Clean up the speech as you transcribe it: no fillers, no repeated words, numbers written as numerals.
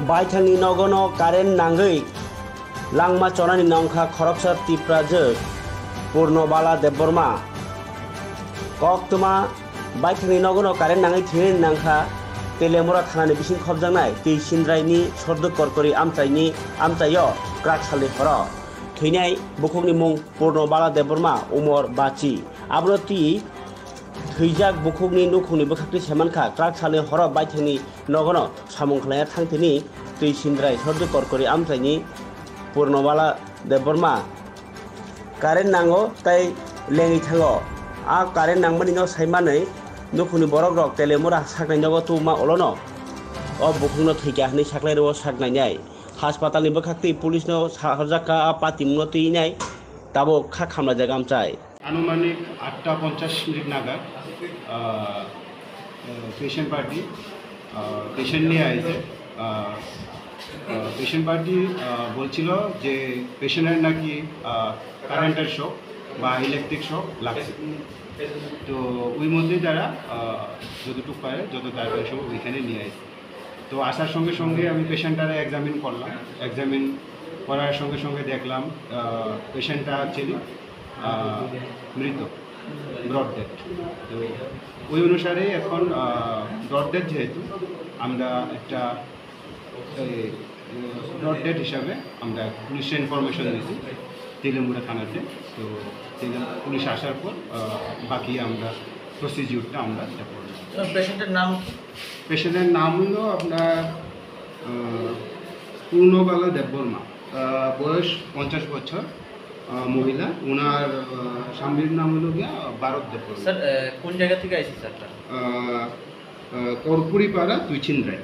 बायथांनि नगन current नांगै लांमा चनानि नंखा खरकसा तिप्राजोग पूर्णबाला Debbarma कक्तमा बायथांनि नगन current नांगै थिनि नांखा तेलेमुरा थानानि बिसिं खबजांनाय दै सिनद्रायनि सर्द करकरि आमचायो क्राकसालि हर थैनाय बुखुंनि मुं पूर्णबाला देबबर्मा उमर बाची आब्रति थैजाक बुखुंनि नुखुंनि बोखाक्ति सेमानखा क्राकसालि हर बायथांनि नगन सामुंख्लाया थांथिनि दै सिनद्राय सर्द करकरि आमचायनि पूर्णबाला देबबर्मा कारेन्ट नांगो ताई लेङै थाङो आ कारेन्ट नांमानि न साइमानै नुखुनि बरक रक तेलेमुरा साकनाय नगो तुमा अलोनो अ बुखुंनो थैका हनै साकलाय रो साकनायनाय हासपातालनि बोखाक्ति पुलिसनो साहरजाका पातिमुनो तैनाय दाबो खा खामला जायगा आमचाय आनुमानिक 8:50 नागाद पेशेंट पार्टी पेशेंट নিয়ে আইছে पेशेंट पार्टी বলছিল যে পেশেন্টের নাকি কারেন্টের শক বা ইলেকট্রিক শক লাগছে তো ওই মধ্যে তারা যতটুকু পারে যত তাড়াতাড়ি সব ওইখানে নিয়ে আসে তো আসার সঙ্গে সঙ্গে আমি পেশেন্টটারে এক্সামিন করলাম এক্সামিন করার সঙ্গে সঙ্গে দেখলাম পেশেন্টটা অ্যাকচুয়ালি মৃত ব্রড ডেথ তো ওই অনুসারে এখন ব্রড ডেথ যেহেতু আমরা একটা ব্রড ডেথ হিসাবে আমরা পুলিশে ইনফরমেশন দিয়েছি তেলেমুরা থানাতে তো পুলিশ আসার পর বাকি আমরা প্রসিডিউরটা আমরা এটা করব। পেশেন্টের নাম হলো আপনার পূর্ণবালা দেববর্মা বয়স 50 বছর মহিলা ওনার স্বামীর নাম হলো গিয়া ভারত দেববর্মা। স্যার কোন জায়গা থেকে আইছে স্যারটা? কর্পুরিপাড়া তুইচিন্দ্রায়।